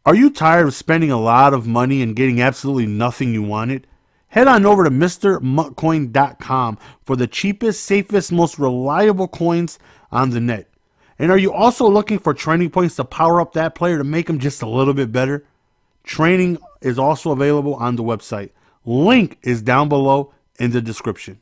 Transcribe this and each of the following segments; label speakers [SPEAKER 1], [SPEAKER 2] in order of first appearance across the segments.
[SPEAKER 1] Are you tired of spending a lot of money and getting absolutely nothing you wanted? Head on over to MrMuttCoin.com for the cheapest, safest, most reliable coins on the net. And are you also looking for training points to power up that player to make him just a little bit better? Training is also available on the website. Link is down below in the description.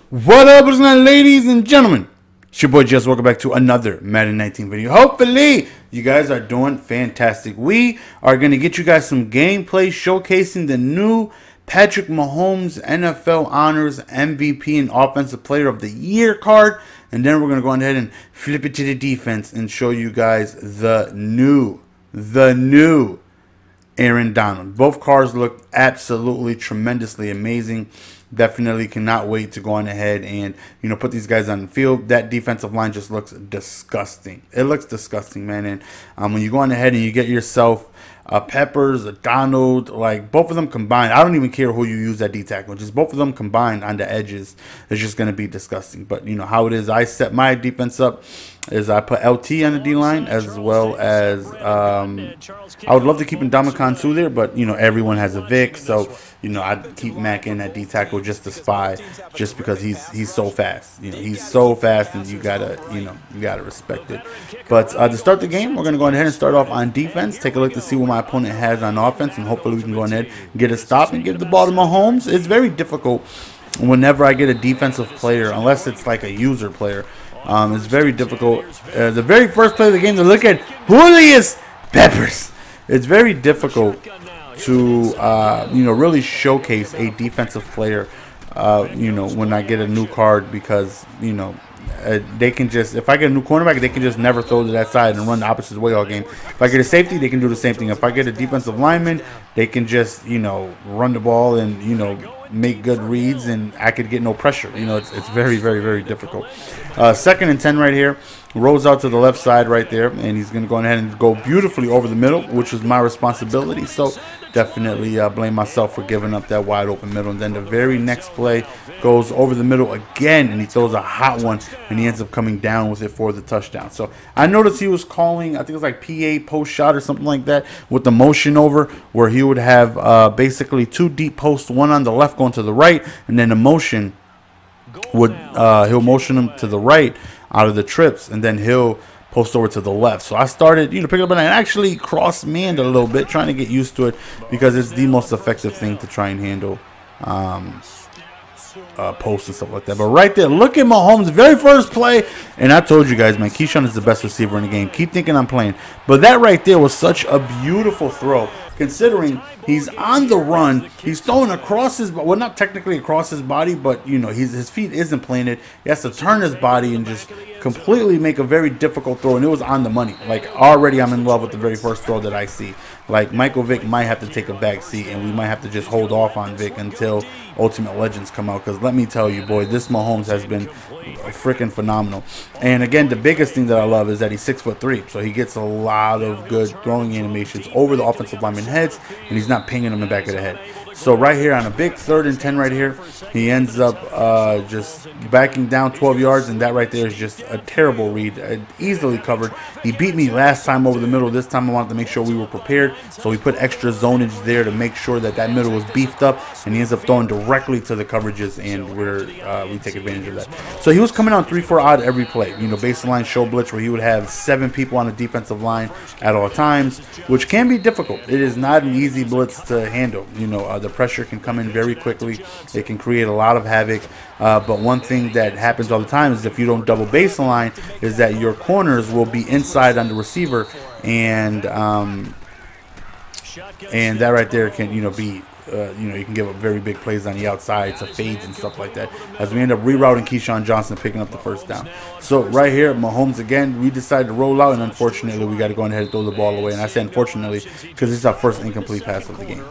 [SPEAKER 2] What up, ladies and gentlemen? It's your boy Jess. Welcome back to another Madden 19 video. Hopefully, you guys are doing fantastic. We are going to get you guys some gameplay showcasing the new Patrick Mahomes NFL Honors MVP and Offensive Player of the Year card. And then we're going to go ahead and flip it to the defense and show you guys the new Aaron Donald. Both cards look absolutely tremendously amazing. Definitely cannot wait to go on ahead and, put these guys on the field. That defensive line just looks disgusting. It looks disgusting, man. And when you go on ahead and you get yourself a Peppers, a Donald, like both of them combined, I don't even care who you use at D-tackle. Just both of them combined on the edges is just going to be disgusting. But how it is, I set my defense up is I put LT on the D-line, as well as I would love to keep Ndamukong too there, but everyone has a Vic, so I'd keep Mac in at D-tackle just to spy, just because he's so fast. He's so fast, and you gotta respect it. But to start the game, we're gonna go ahead and start off on defense. Take a look to see what my opponent has on offense, and hopefully we can go ahead and get a stop and give the ball to Mahomes. It's very difficult whenever I get a defensive player, unless it's like a user player. It's very difficult. The very first play of the game to look at Julius Peppers. It's very difficult to really showcase a defensive player. When I get a new card, because they can just, if I get a new cornerback, they can just never throw to that side and run the opposite way all game. If I get a safety, they can do the same thing. If I get a defensive lineman, they can just run the ball and make good reads, and I could get no pressure. It's very, very, very difficult. 2nd and 10 right here. Rolls out to the left side right there, and he's going to go ahead and go beautifully over the middle, which is my responsibility. So definitely blame myself for giving up that wide open middle. And then the very next play goes over the middle again, and he throws a hot one, and he ends up coming down with it for the touchdown. So I noticed he was calling, I think it was like PA post shot or something like that, with the motion over, where he would have basically 2 deep posts, one on the left going to the right, and then the motion would he'll motion him to the right out of the trips, and then he'll post over to the left. So I started, picking up and I actually cross-manned a little bit, trying to get used to it, because it's the most effective thing to try and handle posts and stuff like that. But right there, look at Mahomes' very first play, and I told you guys, man, Keyshawn is the best receiver in the game. Keep thinking I'm playing, but that right there was such a beautiful throw, considering he's on the run. He's throwing across his, well, not technically across his body, but his feet isn't planted. He has to turn his body and just completely make a very difficult throw, and it was on the money. Like, already I'm in love with the very first throw that I see. Like, Michael Vick might have to take a back seat, and we might have to just hold off on Vick until Ultimate Legends come out, because let me tell you, boy, this Mahomes has been freaking phenomenal. And again, the biggest thing that I love is that he's 6'3", so he gets a lot of good throwing animations over the offensive lineman heads, and he's not pinging them in the back of the head. So right here on a big 3rd and 10 right here, he ends up just backing down 12 yards, and that right there is just a terrible read, easily covered. He beat me last time over the middle. This time I wanted to make sure we were prepared, so we put extra zonage there to make sure that that middle was beefed up, and he ends up throwing directly to the coverages, and we take advantage of that. So he was coming on 3-4 odd every play, baseline show blitz, where he would have 7 people on the defensive line at all times, which can be difficult. It is not an easy blitz to handle. The pressure can come in very quickly. It can create a lot of havoc. But one thing that happens all the time is, if you don't double baseline, is that your corners will be inside on the receiver, and that right there can be you can give up very big plays on the outside to fades and stuff like that, as we end up rerouting Keyshawn Johnson, picking up the first down. So right here, Mahomes again, we decided to roll out, and unfortunately we got to go ahead and throw the ball away. And I say unfortunately because this is our first incomplete pass of the game.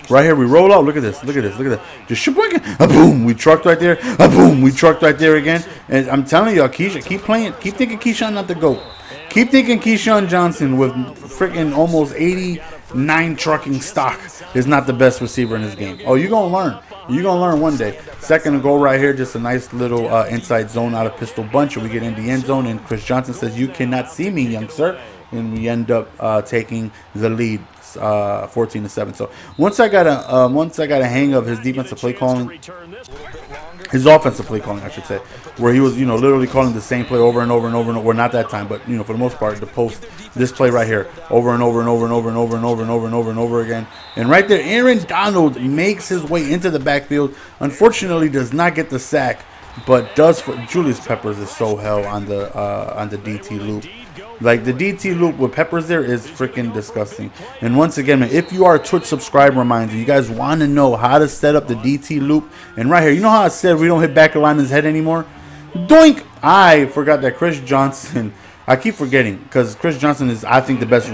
[SPEAKER 2] Right here, we roll out. Look at this. Look at this. Look at that. Just shaboinking. A boom. We trucked right there. A boom. We trucked right there again. And I'm telling y'all, Keyshawn, keep playing. Keep thinking Keyshawn not the GOAT. Keep thinking Keyshawn Johnson with freaking almost 89 trucking stock is not the best receiver in this game. Oh, you're going to learn. You're going to learn one day. 2nd and goal right here. Just a nice little inside zone out of pistol bunch. And we get in the end zone. And Chris Johnson says, "You cannot see me, young sir." and we end up taking the lead 14-7. So once I got a hang of his defensive play calling, his offensive play calling, I should say, where he was, literally calling the same play over and over and over and over. Well, not that time, but for the most part, the post, this play right here, over and over and over and over and over and over and over and over and over again. And right there, Aaron Donald makes his way into the backfield. Unfortunately, does not get the sack, but does for Julius Peppers is so hell on the DT loop. Like, the DT loop with Peppers there is freaking disgusting. And once again, man, if you are a Twitch subscriber, reminder, you guys want to know how to set up the DT loop. And right here, you know how I said we don't hit back of lineman's head anymore? Doink! I forgot that Chris Johnson, I keep forgetting, because Chris Johnson is, I think, the best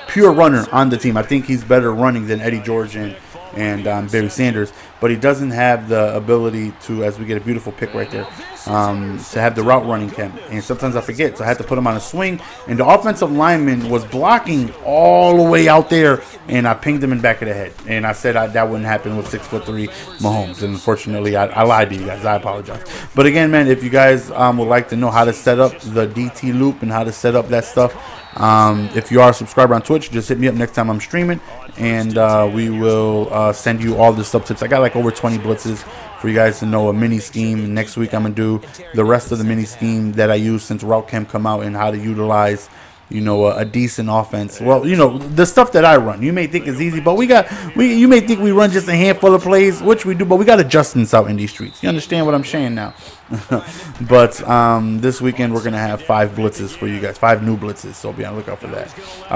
[SPEAKER 2] pure runner on the team. I think he's better running than Eddie George and Barry Sanders, but he doesn't have the ability to, as we get a beautiful pick right there, to have the route running chem. And sometimes I forget, so I had to put him on a swing, and the offensive lineman was blocking all the way out there, and I pinged him in the back of the head. And I said that wouldn't happen with 6'3" Mahomes, and unfortunately I lied to you guys. I apologize. But again, man, if you guys would like to know how to set up the DT loop and how to set up that stuff, if you are a subscriber on Twitch, just hit me up next time I'm streaming, and we will send you all the sub tips. I got like over 20 blitzes for you guys to know, a mini scheme. Next week I'm gonna do the rest of the mini scheme that I use since Route Chem come out, and how to utilize a decent offense. Well, the stuff that I run, you may think is easy, but you may think we run just a handful of plays, which we do, but we got adjustments out in these streets. You understand what I'm saying now? But this weekend we're going to have 5 blitzes for you guys, 5 new blitzes, so be on the lookout for that.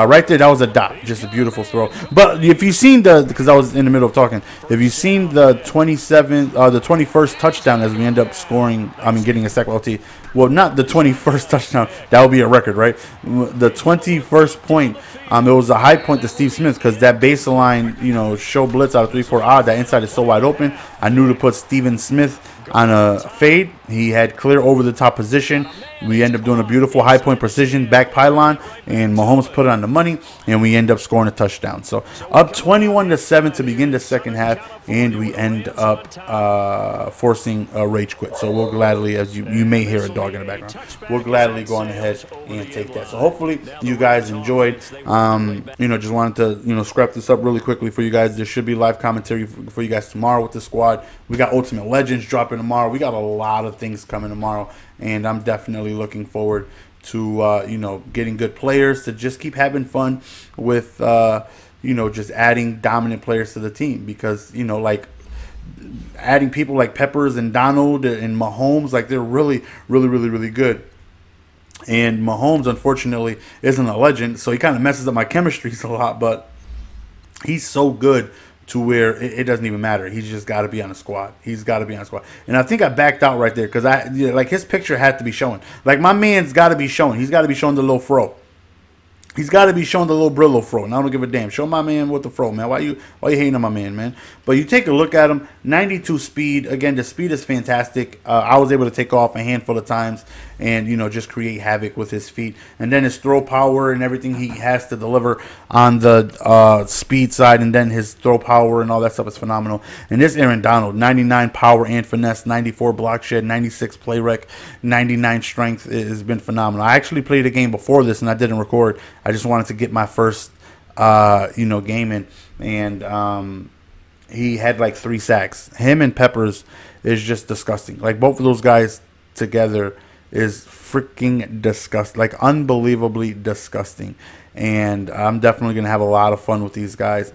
[SPEAKER 2] Right there, that was a dot, just a beautiful throw. But if you've seen because I was in the middle of talking, if you've seen the 21st touchdown as we end up scoring, getting a sack LT. Well, not the 21st touchdown. That would be a record, right? The 21st point, it was a high point to Steve Smith, because that baseline, show blitz out of 3-4 odd. That inside is so wide open. I knew to put Steven Smith on a fade. He had clear over the top position. We end up doing a beautiful high point precision back pylon, and Mahomes put it on the money, and we end up scoring a touchdown. So up 21-7 to begin the second half, and we end up forcing a rage quit. So we'll gladly, as you may hear a dog in the background, we'll gladly go on ahead and take that. So hopefully you guys enjoyed. Just wanted to scrap this up really quickly for you guys. There should be live commentary for you guys tomorrow with the squad. We got Ultimate Legends dropping tomorrow. We got a lot of things coming tomorrow, and I'm definitely looking forward to getting good players, to just keep having fun with just adding dominant players to the team, because like adding people like Peppers and Donald and Mahomes, like they're really good. And Mahomes, unfortunately, isn't a legend, so he kind of messes up my chemistries a lot, but he's so good to where it doesn't even matter. He's just got to be on the squad. He's got to be on the squad. And I think I backed out right there, because like his picture had to be showing. Like, my man's got to be showing. He's got to be showing the little fro. He's got to be showing the little Brillo fro, and I don't give a damn. Show my man with the fro, man. Why you hating on my man? But you take a look at him, 92 speed. Again, the speed is fantastic. I was able to take off a handful of times and, just create havoc with his feet. And then his throw power and everything he has to deliver on the speed side, and then his throw power and all that stuff is phenomenal. And this Aaron Donald, 99 power and finesse, 94 block shed, 96 play rec, 99 strength, has been phenomenal. I actually played a game before this, and I didn't record. I just wanted to get my first, game in, and he had like 3 sacks. Him and Peppers is just disgusting. Like, both of those guys together is freaking disgusting, like unbelievably disgusting. And I'm definitely gonna have a lot of fun with these guys.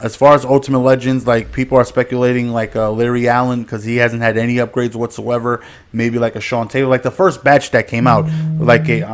[SPEAKER 2] As far as Ultimate Legends, like, people are speculating like Larry Allen, because he hasn't had any upgrades whatsoever. Maybe like a Sean Taylor, like the first batch that came out, like a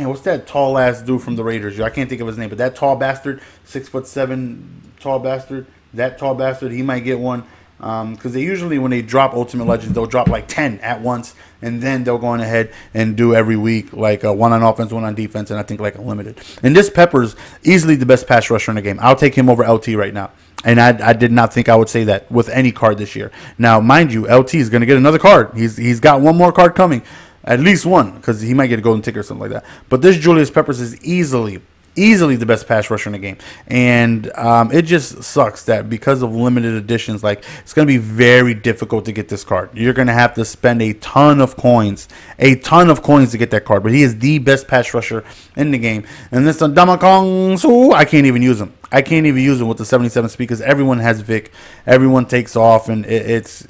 [SPEAKER 2] what's that tall ass dude from the Raiders? I can't think of his name, but that tall bastard, 6'7" tall bastard, that tall bastard, he might get one. Because they usually, when they drop Ultimate Legends, they'll drop like 10 at once, and then they'll go on ahead and do every week like one on offense, one on defense, and I think like unlimited. And this Peppers, easily the best pass rusher in the game. I'll take him over LT right now. And I did not think I would say that with any card this year. Now, mind you, LT is going to get another card. He's got one more card coming, at least one, because he might get a golden ticket or something like that. But this Julius Peppers is easily easily the best pass rusher in the game. And it just sucks that because of limited editions, like, it's going to be very difficult to get this card. You're going to have to spend a ton of coins to get that card. But he is the best pass rusher in the game. And this Damakong Su, I can't even use him. I can't even use him with the 77 speed because everyone has Vic. Everyone takes off, and it's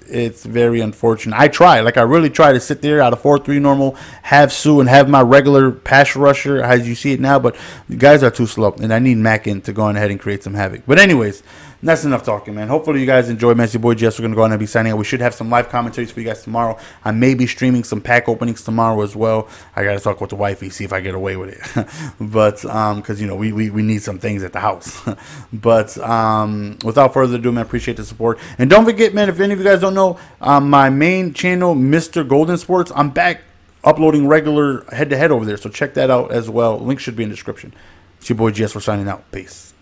[SPEAKER 2] very unfortunate. I really try to sit there out of 4-3 normal, have Sue, and have my regular pass rusher as you see it now, but the guys are too slow, and I need Mackin to go on ahead and create some havoc. But anyways, that's enough talking, man. Hopefully you guys enjoy, man. It's your boy Jess. We're going to go on and be signing out. We should have some live commentaries for you guys tomorrow. I may be streaming some pack openings tomorrow as well. I got to talk with the wifey, see if I get away with it. But, because, we need some things at the house. But, without further ado, man, I appreciate the support. And don't forget, man, if any of you guys don't know, my main channel, Mr. Golden Sports, I'm back uploading regular head-to-head over there. So check that out as well. Link should be in the description. It's your boy Jess. We're signing out. Peace.